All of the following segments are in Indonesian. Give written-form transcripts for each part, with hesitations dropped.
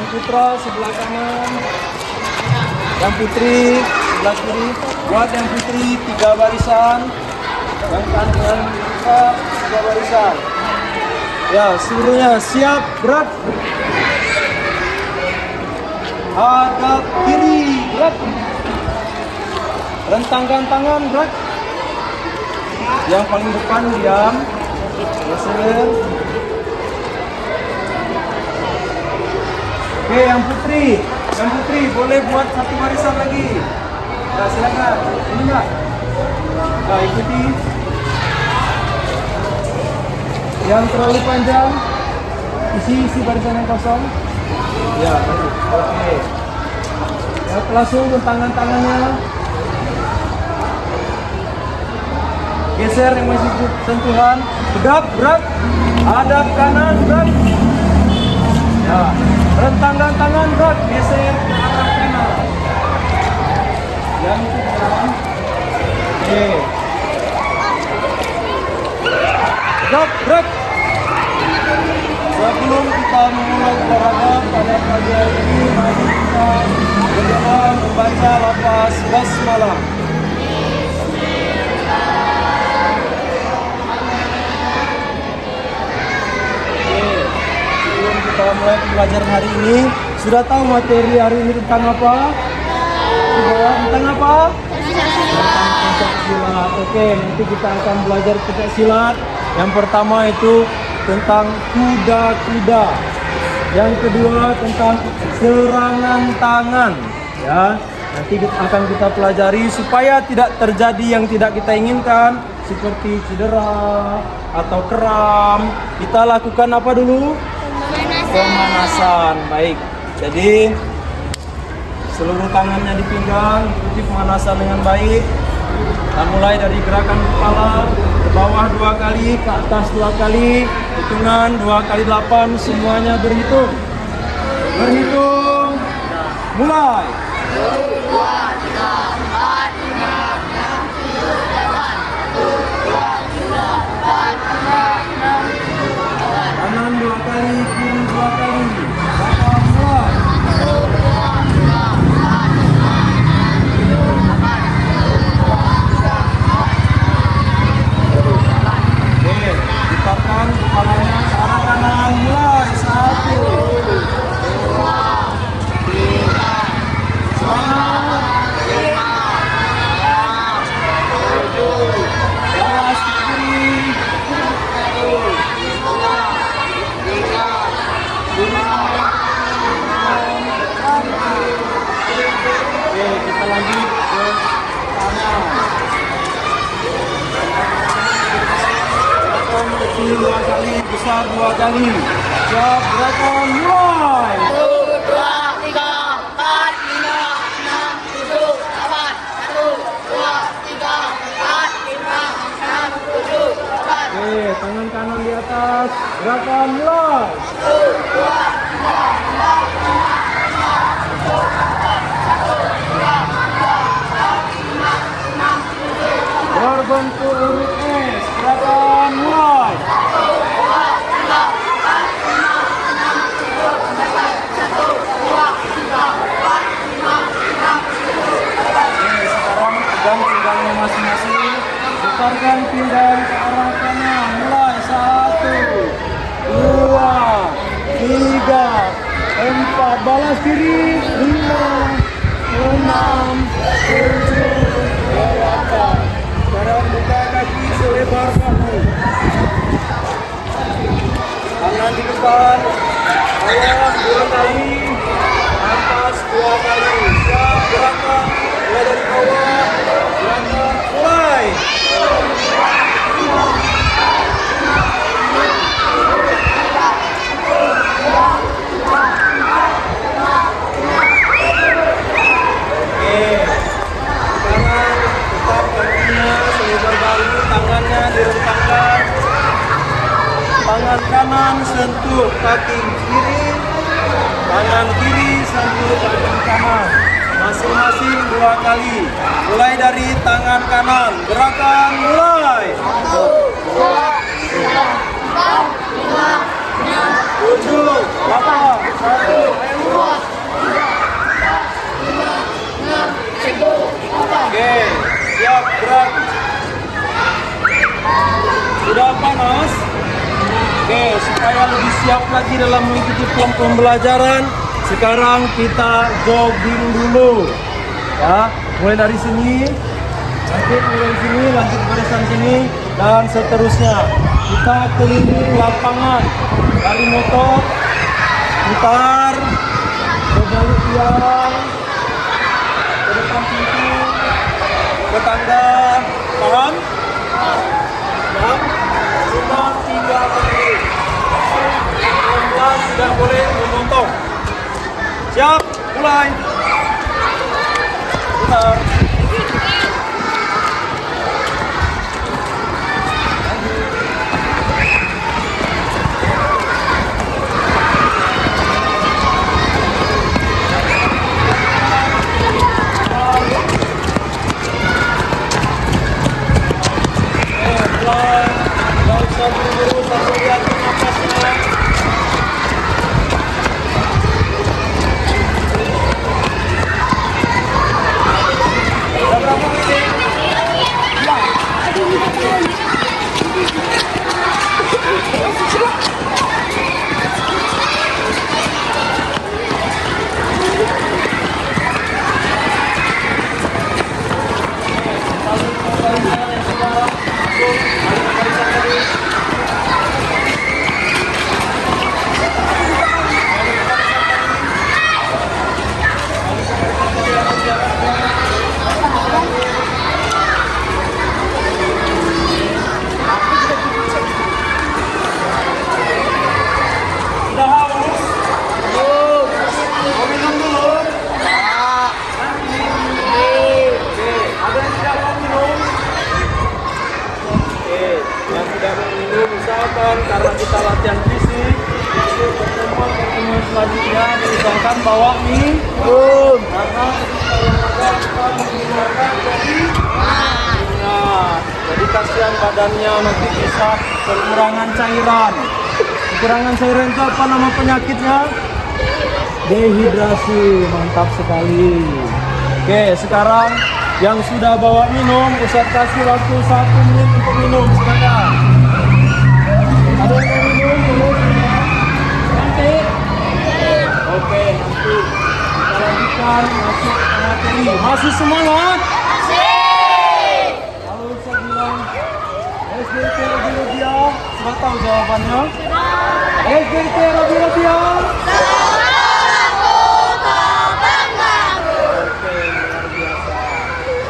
putra sebelah kanan, yang putri sebelah kiri. Buat yang putri 3 barisan, yang kanan kita 3 barisan. Ya, seluruhnya siap, gerak. Hadap kiri, gerak. Rentangkan tangan, gerak. Yang paling depan diam. Geser. Oke, yang putri boleh buat 1 barisan lagi. Nah, silakan. Ini enggak? Nah, ikuti. Yang terlalu panjang, isi barisan yang kosong. Ya, oke. Ya, langsung tangannya. Geser yang masih sentuhan. Tegap, gerak. Hadap kanan, gerak. Ya, rentangkan tangan, gerak. Geser ke arah kanan. Yang itu kanan. Oke. Tegap, gerak. Sebelum kita memulai olahraga pada pagi hari ini, mari kita berdoa membaca lafaz basmalah. Sebelum kita mulai pembelajaran hari ini, sudah tahu materi hari ini tentang apa? Tentang apa? Tentang pencak silat. Oke, nanti kita akan belajar pencak silat. Yang pertama itu tentang kuda-kuda. Yang kedua tentang serangan tangan. Ya, nanti akan kita pelajari supaya tidak terjadi yang tidak kita inginkan, seperti cedera atau kram. Kita lakukan apa dulu? Pemanasan. Baik. Jadi seluruh tangannya di pinggang, ikuti pemanasan dengan baik. Kita mulai dari gerakan kepala ke bawah 2 kali, ke atas 2 kali, hitungan 2 kali 8, semuanya berhitung. Mulai. 1, 2, 3, 4, 5, 6, 7, 8. 1, 2, 3, 4, 5, 6, 7, 8. Kanan 2 kali, kiri 2 kali. Mulai. 1, 2, 3, 4, 5, 6, 7, 8. 1, 2, 3, 4, 5, 6, 7, 8. Oke, putarkan kepalanya ke arah kanan. Mulai. 1, 2, 3. Semangat. 5, 6, 7, 8. Kiri. 1, 2, 3, 4, 5, 6. Oke, kita lanjut ke kanan. Gerakan kecil 2 kali, besar 2 kali. Siap, gerakan mulai. 1, 2, 3, 4, 5, 6, 7, 8. 1, 2, 3, 4, 5, 6, 7, 8. Oke, tangan kanan di atas. Gerakan mulai. 1, 2, 3, 4, 5, 6, 7, 8. 1, 2, 3, 4, 5, 6, 7, 8. Berbentuk huruf S. Gerakan mulai. 1, 2, 3, 4, 5, 6, 7, 8. 1, 2, 3, 4, 5, 6, 7, 8. Oke, sekarang pegang pinggangnya masing-masing. Putarkan pinggang ke arah kanan. Mulai. 1, 2, 3, 4. Balas kiri. 5, 6, 7, 8. Sekarang buka kaki selebar bahu. Tangan di depan. Bawah 2 kali. Atas 2 kali. Siap, gerakan. Mulai dari bawah. Gerakan mulai. Oke. Sekarang tetap kakinya selebar bahu, tangannya direntangkan. Tangan kanan sentuh kaki kiri, tangan kiri sentuh kaki kanan. Masing-masing 2 kali. Mulai dari tangan kanan. Gerakan mulai. 1, 2, 3, 4, 5, 6, 7, 8, 1, 2, Sudah panas? Oke, supaya lebih siap lagi dalam mengikuti pembelajaran, sekarang kita jogging dulu. Ya, mulai dari sini, nanti mulai dari sini, lanjut barisan sini, dan seterusnya. Kita keliling lapangan dari motor, putar, berbalik tiang, ke depan pintu, ke tangga, paham? Ya, cuma 3 menit. Pelan-pelan tidak boleh memontong. Siap, mulai. Putar. Karena kita latihan fisik, untuk pertemuan selanjutnya diusahakan bawa minum karena kita menggunakan jadi kasihan badannya nanti bisa kekurangan cairan. Kekurangan cairan itu apa nama penyakitnya? Dehidrasi. Mantap sekali. Oke, sekarang yang sudah bawa minum, Ustadz kasih waktu 1 menit untuk minum. Silakan. Ada yang mau minum dulu? Nanti? Oke, nanti kita lanjutkan masuk ke materi. Masih semangat? Masih! Kalau Ustaz bilang SDT Robi-Robiah, sudah tahu jawabannya? SDT Robi-Robiah? Oke, luar biasa.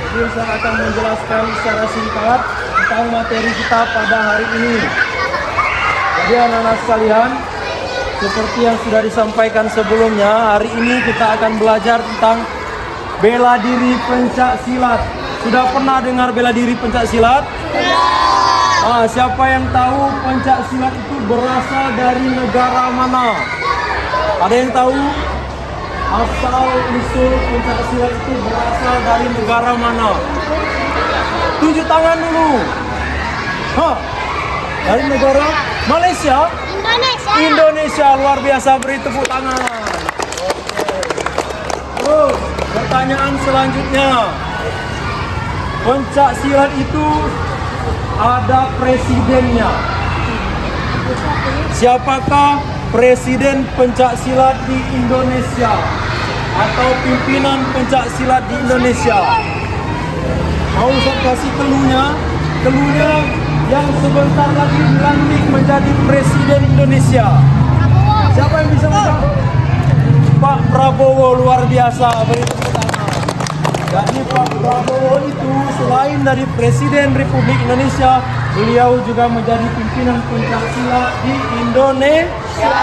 Jadi saya akan menjelaskan secara singkat tentang materi kita pada hari ini. Jadi anak-anak sekalian, seperti yang sudah disampaikan sebelumnya, hari ini kita akan belajar tentang bela diri pencak silat. Sudah pernah dengar bela diri pencak silat? Siapa yang tahu pencak silat itu berasal dari negara mana? Ada yang tahu? Asal usul pencak silat itu berasal dari negara mana? Tunjuk tangan dulu. Dari negara Malaysia? Indonesia, luar biasa, beri tepuk tangan. Oke. Terus, pertanyaan selanjutnya. Pencak silat itu ada presidennya. Siapakah presiden pencak silat di Indonesia? Atau pimpinan pencak silat di Indonesia? Mau saya kasih cluenya? Cluenya yang sebentar lagi dilantik menjadi presiden Indonesia. Siapa yang bisa menjawab? Pak Prabowo, luar biasa. Beri tepuk tangan. Jadi Pak Prabowo itu selain dari presiden Republik Indonesia, beliau juga menjadi pimpinan pencak silat di Indonesia.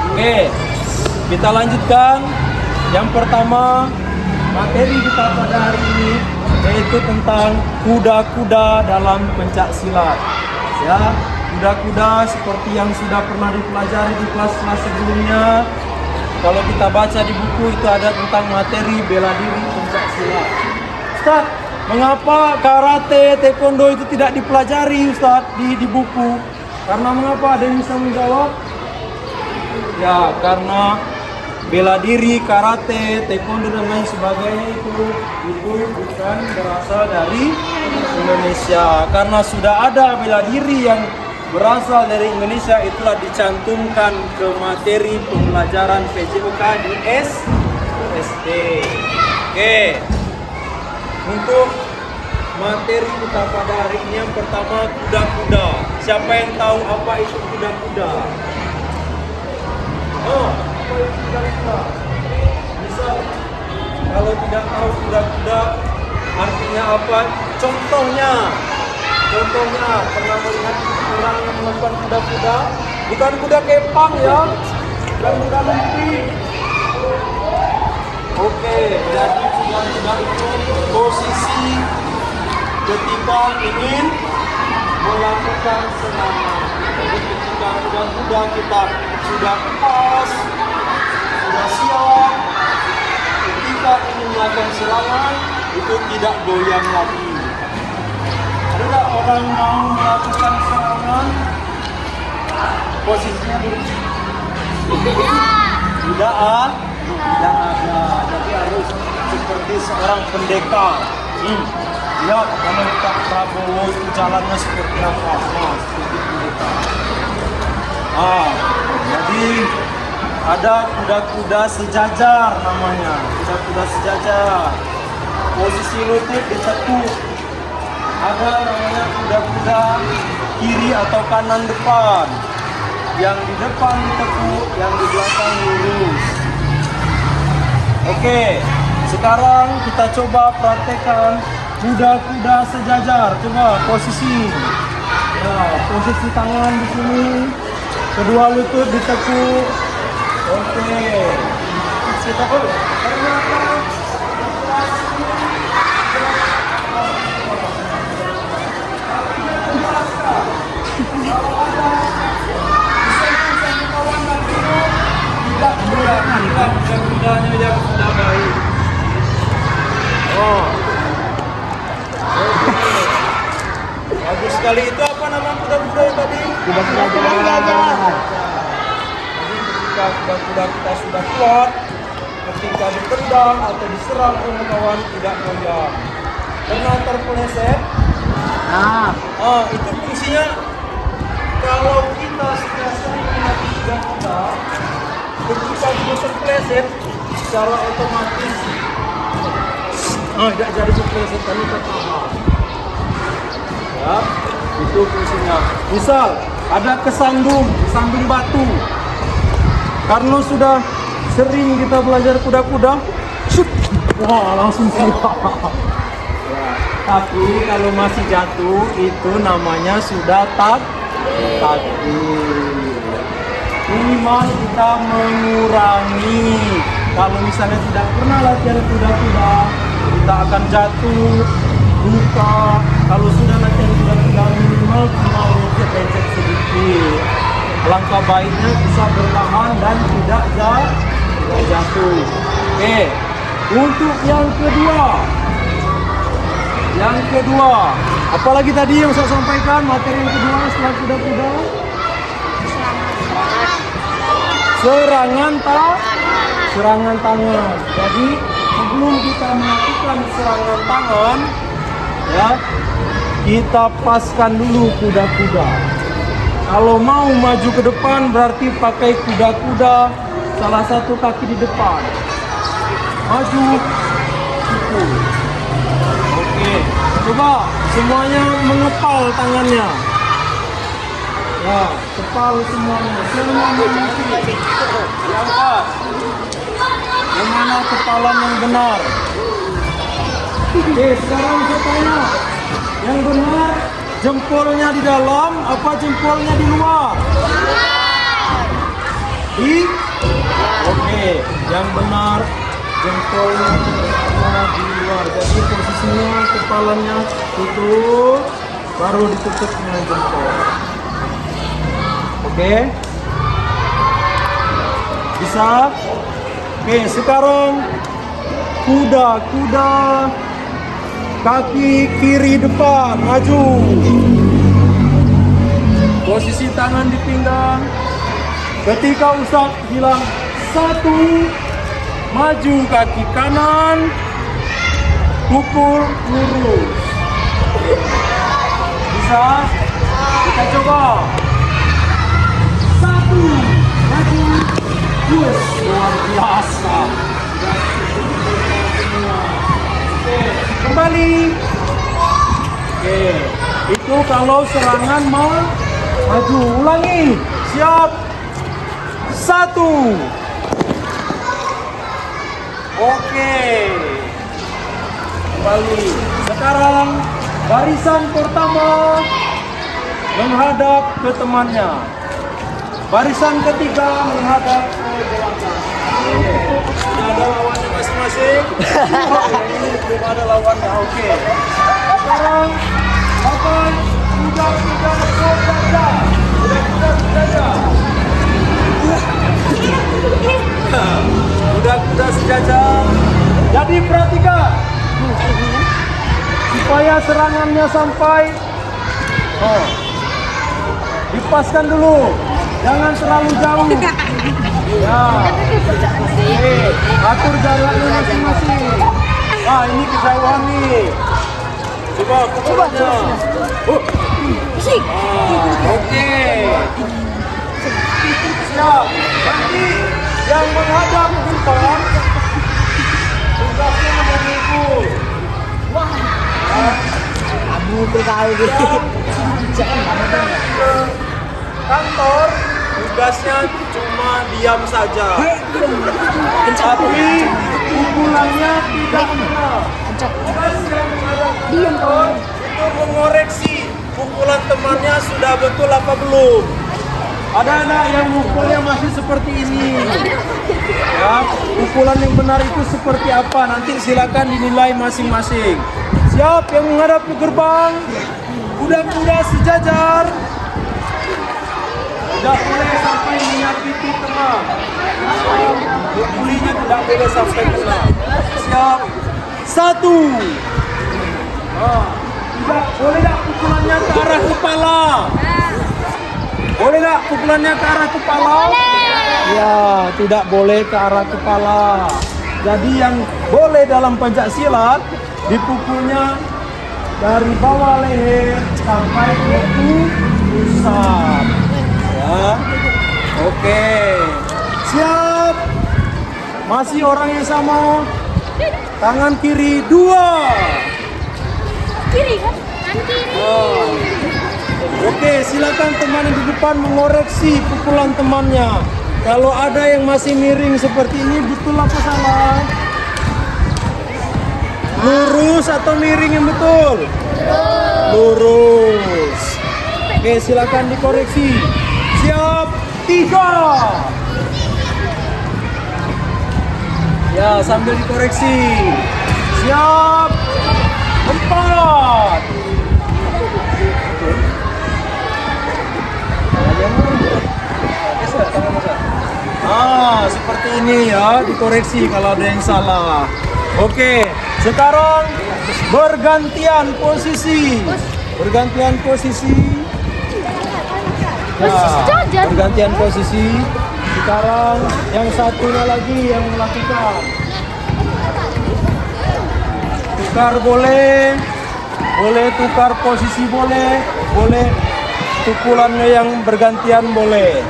Oke, kita lanjutkan. Yang pertama, materi kita pada hari ini yaitu tentang kuda-kuda dalam pencak silat. Ya, kuda-kuda seperti yang sudah pernah dipelajari di kelas-kelas sebelumnya. Kalau kita baca di buku itu ada tentang materi bela diri pencak silat. Ustaz, mengapa karate, taekwondo itu tidak dipelajari Ustaz di buku? Karena mengapa? Ada yang bisa menjawab? Ya, karena bela diri, karate, taekwondo dan lain sebagainya itu bukan berasal dari Indonesia. Karena sudah ada bela diri yang berasal dari Indonesia, itulah dicantumkan ke materi pembelajaran PJOK di SD. Oke. Untuk materi kita pada hari ini yang pertama kuda-kuda. Siapa yang tahu apa itu kuda-kuda? Oh, apa itu kuda-kuda? Bisa. Kalau tidak tahu kuda-kuda artinya apa? Contohnya pernah melihat orang yang melakukan kuda-kuda? Bukan kuda kepang ya, bukan kuda lumping. Oke, jadi kuda-kuda itu posisi ketika ingin melakukan serangan. Jadi ketika kuda-kuda kita sudah pas, sudah siap, ketika ingin melakukan serangan itu tidak goyang lagi. Ada nggak orang mau melakukan serangan posisinya duduk? Tidak ada. Jadi harus seperti seorang pendekar. Lihat kalau Pak Prabowo itu jalannya seperti apa? Seperti pendekar. Jadi ada kuda-kuda sejajar namanya. Kuda-kuda sejajar. Posisi lutut ditekuk. Ada namanya kuda-kuda kiri atau kanan depan. Yang di depan ditekuk, yang di belakang lurus. Oke, sekarang kita coba praktekkan kuda-kuda sejajar. Coba posisi. Ya, posisi tangan di sini. Kedua lutut ditekuk. Oke. Kita kudanya yang sudah baik. Bagus sekali. Itu apa nama kuda-kuda tadi? Kuda-kuda sejajar. Jadi ketika kuda-kuda kita sudah kuat, ketika ditendang atau diserang oleh kawan tidak goyang. Pernah terpeleset? Itu fungsinya kalau kita sudah sering melatih kuda-kuda, ketika dia terpeleset secara otomatis tidak jadi terpeleset, kami tertahan. Ya, itu fungsinya. Misal ada kesandung batu. Karena sudah sering kita belajar kuda-kuda, langsung siap. Ya, tapi kalau masih jatuh itu namanya sudah takdir. Minimal kita mengurangi. Kalau misalnya tidak pernah latihan kuda-kuda, kita akan jatuh, luka. Kalau sudah latihan kuda-kuda minimal cuma lecet-lecet sedikit. Langkah baiknya bisa bertahan dan tidak jatuh. Oke, untuk yang kedua, apalagi tadi yang saya sampaikan materi yang kedua setelah kuda-kuda. Serangan tangan. Jadi sebelum kita melakukan serangan tangan, ya kita paskan dulu kuda-kuda. Kalau mau maju ke depan berarti pakai kuda-kuda salah satu kaki di depan. Maju, pukul. Oke, coba semuanya mengepal tangannya. Ya, kepal semuanya. Diangkat. Yang mana kepalan yang benar? Oke, sekarang saya tanya. Yang benar, jempolnya di dalam apa jempolnya di luar? Oke, yang benar jempolnya di luar. Jadi posisinya kepalanya tutup, baru ditutup dengan jempol. Oke. Bisa? Oke, sekarang kuda kaki kiri depan, maju. Posisi tangan di pinggang. Ketika Ustaz bilang satu, maju kaki kanan, pukul lurus. Bisa? Kita coba. Satu, maju, yes, luar biasa. Oke, kembali. Oke, itu kalau serangan mau maju. Ulangi. Siap. Satu. Oke. Kembali. Sekarang barisan pertama menghadap ke temannya. Barisan ketiga menghadap ke belakang. Sudah ada lawannya masing-masing. Ini belum ada lawannya. Oke. Sekarang pakai kuda-kuda sejajar. Kuda-kuda sejajar. Kuda-kuda sejajar. Jadi perhatikan supaya serangannya sampai. Dipaskan dulu, jangan terlalu jauh. Ya, atur jaraknya masing-masing. Nah, ini kejauhan nih. Coba pukulannya. Oke. Siap. Nanti yang menghadap depan tugasnya memukul. Abu berkali gitu. Kantor tugasnya cuma diam saja. Tapi pukulannya tidak kena. Tugas yang menghadap kantor itu mengoreksi pukulan temannya sudah betul apa belum. Ada anak yang mukulnya masih seperti ini. Ya, pukulan yang benar itu seperti apa? Nanti silakan dinilai masing-masing. Siap yang menghadap ke gerbang. Kuda-kuda sejajar. Tidak boleh sampai menyakiti teman. Pukulinya tidak boleh sampai kena. Siap. Satu. Tidak boleh tak pukulannya ke arah kepala. Boleh tak pukulannya ke arah kepala? Ya, tidak boleh ke arah kepala. Jadi yang boleh dalam pencak silat dipukulnya dari bawah leher sampai ke pusat. Ya, oke. Siap. Masih orang yang sama. Tangan kiri 2. Kiri kan? Kanan kiri. Oke, silakan teman yang di depan mengoreksi pukulan temannya. Kalau ada yang masih miring seperti ini, betul apa salah? Lurus atau miring yang betul? Lurus. Oke, silakan dikoreksi. Siap, 3. Ya, sambil dikoreksi. Siap, 4. Seperti ini ya, dikoreksi kalau ada yang salah. Oke, sekarang bergantian posisi. Bergantian posisi. Ya, bergantian posisi. Sekarang yang satunya lagi yang melakukan. Tukar boleh. Boleh tukar posisi boleh. Boleh pukulannya yang bergantian boleh.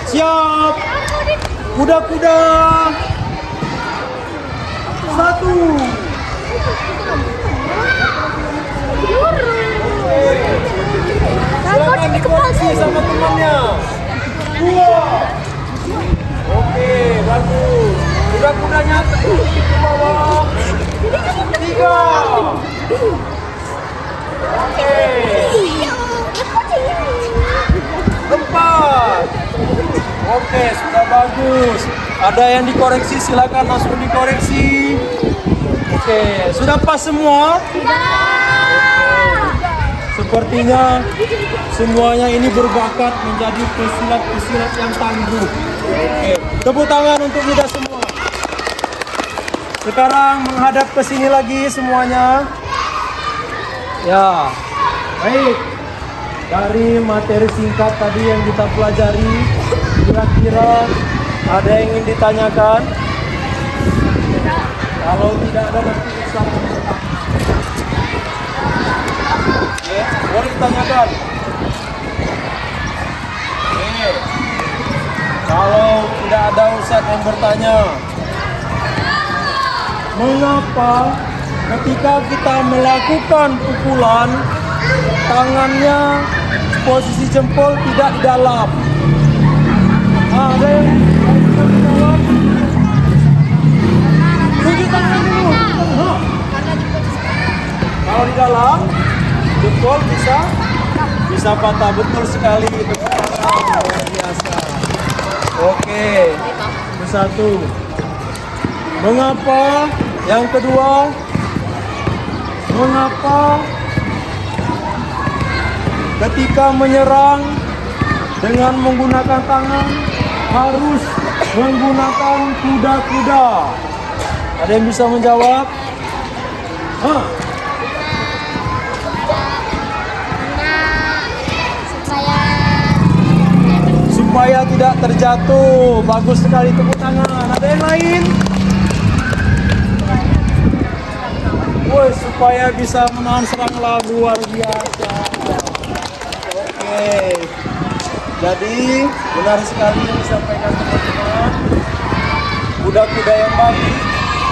Siap. Kuda-kuda. 1. Silakan dikoreksi sama temannya. 2. Oke, bagus. Kuda-kudanya ke bawah. 3. Oke. 4. Oke, sudah bagus. Ada yang dikoreksi, silakan langsung dikoreksi. Oke, sudah pas semua? Sepertinya semuanya ini berbakat menjadi pesilat-pesilat yang tangguh. Oke, tepuk tangan untuk kita semua. Sekarang menghadap ke sini lagi semuanya. Ya, baik. Dari materi singkat tadi yang kita pelajari, kira-kira Ada yang ingin ditanyakan? Kalau tidak ada nanti Ustaz bertanya. Oke, boleh ditanyakan. Oke. Kalau tidak ada Ustaz yang bertanya, mengapa ketika kita melakukan pukulan tangannya posisi jempol tidak di dalam? Ada yang menjawab? Tunjuk tangan dulu. Kalau di dalam jempol bisa patah, betul sekali. Luar biasa. Oke, itu satu. Mengapa? Yang kedua, mengapa ketika menyerang dengan menggunakan tangan harus menggunakan kuda-kuda? Ada yang bisa menjawab? Hah? Supaya tidak terjatuh. Bagus sekali, tepuk tangan. Ada yang lain? Woi, supaya bisa menahan serang luar biasa. Oke. Jadi benar sekali yang disampaikan teman-teman. Kuda-kuda yang baik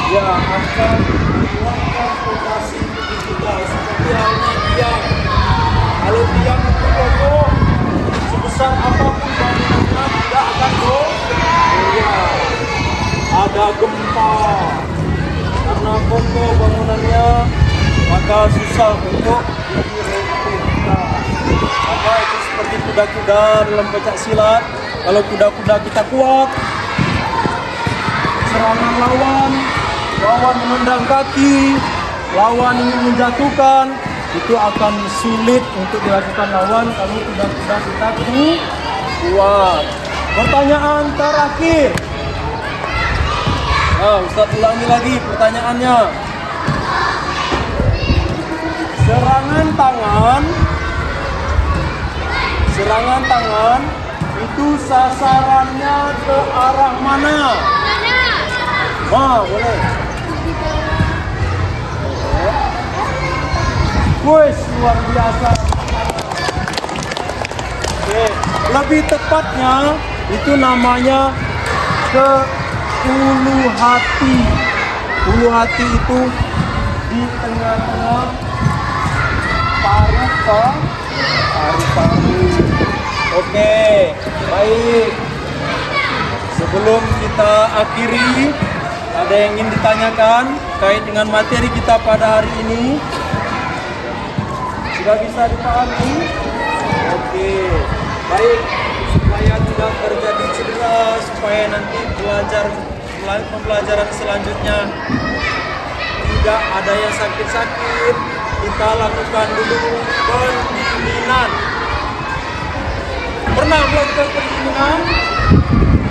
ya akan mengeluarkan potensi kita seperti halnya tiang. Kalau tiang itu kokoh, sebesar apapun bangunannya tidak akan goyah. Ada gempa, karena kokoh bangunannya maka susah untuk diruntuhkan. Maka itu seperti kuda-kuda dalam pencak silat. Kalau kuda-kuda kita kuat, serangan lawan menendang kaki, lawan ingin menjatuhkan, itu akan sulit untuk dilakukan lawan kalau kuda-kuda kita kuat. Pertanyaan terakhir. Nah, Ustaz ulangi lagi pertanyaannya. Serangan tangan itu sasarannya ke arah mana? Boleh. Wih, luar biasa. Oke, lebih tepatnya itu namanya ke ulu hati. Ulu hati itu di tengah-tengah paru-paru. Oke, baik. Sebelum kita akhiri, ada yang ingin ditanyakan terkait dengan materi kita pada hari ini? Sudah bisa dipahami? Oke, baik. Supaya tidak terjadi cedera, supaya nanti pembelajaran selanjutnya tidak ada yang sakit-sakit, kita lakukan dulu pendinginan. Pernah melakukan pendinginan?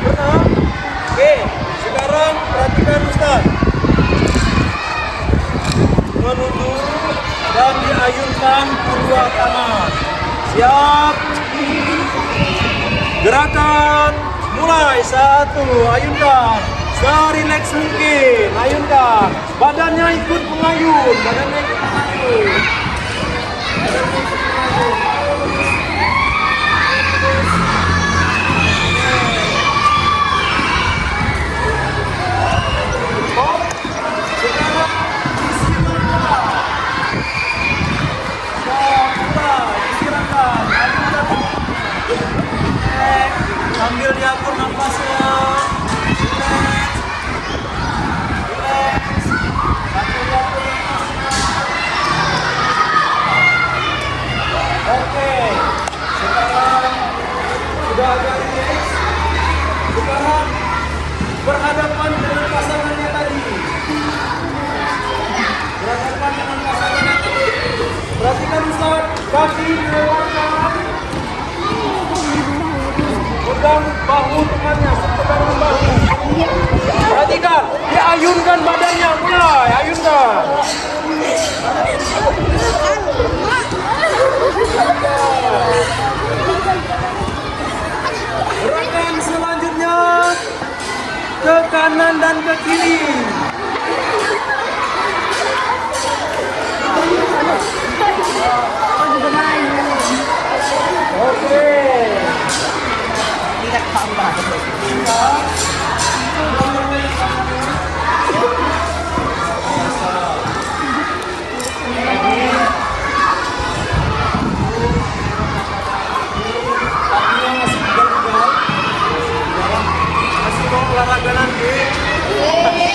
Pernah? Oke, sekarang perhatikan Ustaz. Menunduk dan diayunkan kedua tangan. Siap? Gerakan mulai. 1, ayunkan. Serileks mungkin, ayunkan. Badannya ikut mengayun. Sambil diatur nafasnya. Relax. Sambil diatur nafasnya. Oke. Sekarang sudah agak relax. Sekarang berhadapan dengan pasangannya tadi. Perhatikan Ustaz, kaki dilewatkan. Pegang bahu temannya, pegang bahu. Perhatikan, diayunkan badannya, mulai, ayunkan. Gerakan selanjutnya, kanan ke kiri. Oke. Tidak tambah. Kakinya masih pegal-pegal. Masih mau olahraga nanti. Oke.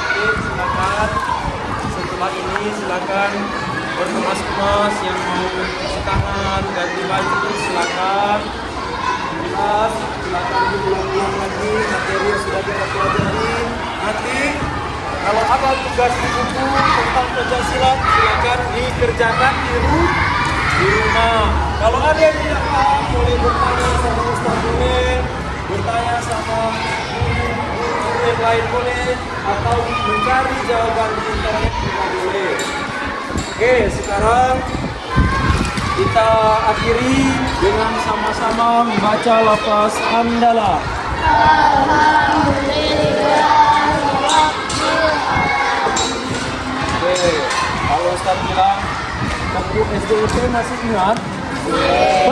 Jadi silakan. Setelah ini silakan berkemas-kemas yang mau cuci tangan, ganti baju silakan. Silakan diulang-ulang lagi materi yang sudah kita pelajari. Nanti kalau ada tugas di buku tentang Pancasila silakan dikerjakan di rumah. Kalau ada yang tidak paham boleh bertanya sama Ustaz boleh, bertanya sama guru yang lain boleh, atau mencari jawaban di internet juga boleh. Oke, sekarang kita akhiri dengan sama-sama membaca lafaz hamdalah. Oke, kalau Ustaz bilang Bapu SDIT masih ingat?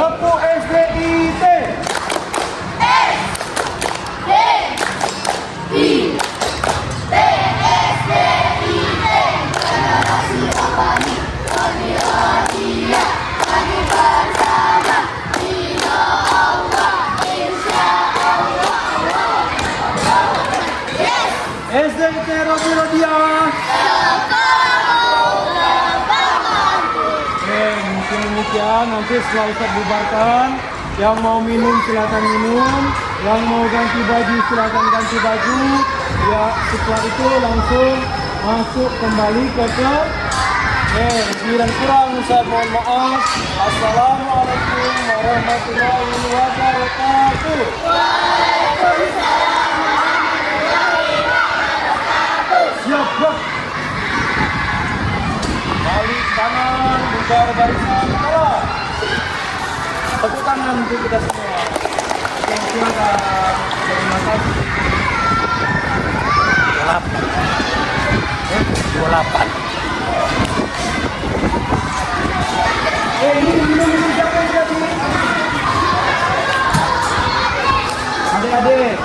Bapu SDIT. SDIT Robi Rodiah. Mungkin demikian. Nanti setelah Ustaz bubarkan, yang mau minum silakan minum, yang mau ganti baju silakan ganti baju. Ya, setelah itu langsung masuk kembali ke lebih dan kurang Ustaz mohon maaf. Assalamualaikum warahmatullahi wabarakatuh. Siap, Bro. Balik kanan, bubar barisan, kalah. Tepuk tangan untuk kita semua. Oke, silakan. Terima kasih. 28. Ini siapa yang jadi? Adik-adik.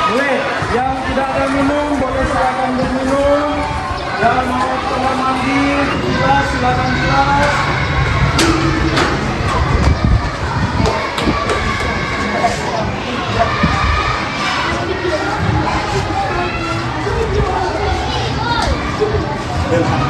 Boleh, yang tidak ada minum boleh silakan berminum. Yang mau kamar mandi, bilas silakan bilas. Dengan